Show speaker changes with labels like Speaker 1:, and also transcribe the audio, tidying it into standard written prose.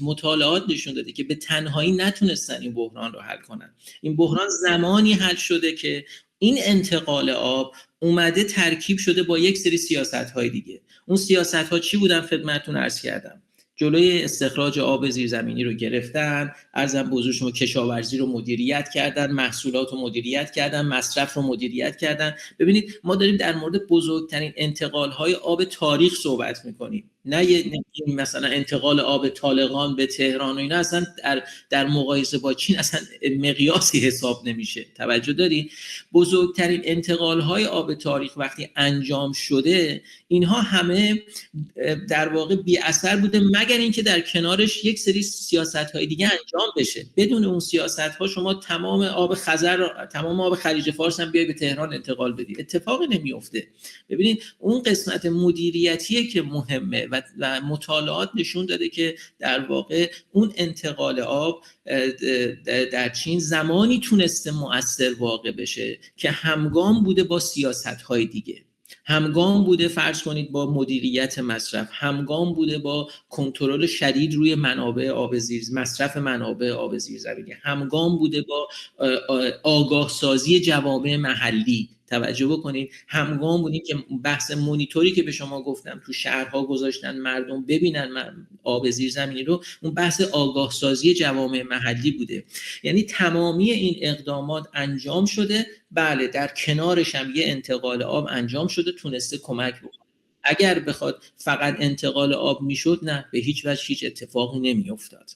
Speaker 1: مطالعات نشون داده که به تنهایی نتونستن این بحران رو حل کنن. این بحران زمانی حل شده که این انتقال آب اومده ترکیب شده با یک سری سیاست‌های دیگه. اون سیاست‌ها چی بودن خدمتتون عرض کردم. جلوی استخراج آب زیرزمینی رو گرفتن، ارزم به حضور شما کشاورزی رو مدیریت کردن، محصولات رو مدیریت کردن، مصرف رو مدیریت کردن. ببینید ما داریم در مورد بزرگترین انتقال‌های آب تاریخ صحبت می‌کنیم. نه مثلا انتقال آب طالقان به تهران و اینا اصلا در مقایسه با چین اصلا مقیاسی حساب نمیشه. توجه دارید؟ بزرگترین انتقال‌های آب تاریخ وقتی انجام شده اینها همه در واقع بی اثر بوده مگر اینکه در کنارش یک سری سیاست‌های دیگه انجام بشه. بدون اون سیاست‌ها شما تمام آب خزر، تمام آب خلیج فارس هم بیای به تهران انتقال بدی، اتفاقی نمیفته. ببینید اون قسمت مدیریتیه که مهمه و مطالعات نشون داده که در واقع اون انتقال آب در چین زمانی تونسته مؤثر واقع بشه که همگام بوده با سیاست‌های دیگه، همگام بوده فرض کنید با مدیریت مصرف، همگام بوده با کنترل شدید روی منابع آب زیر، مصرف منابع آب زیرزمینی، همگام بوده با آگاه سازی جوامع محلی. توجه بکنید همگام بودیم که بحث مونیتوری که به شما گفتم تو شهرها گذاشتن مردم ببینن آب زیرزمینی رو، اون بحث آگاه سازی جوامع محلی بوده. یعنی تمامی این اقدامات انجام شده، بله در کنارش هم یه انتقال آب انجام شده تونسته کمک بکنه. اگر بخواد فقط انتقال آب میشد نه به هیچ وجه هیچ اتفاقی نمیافتاد.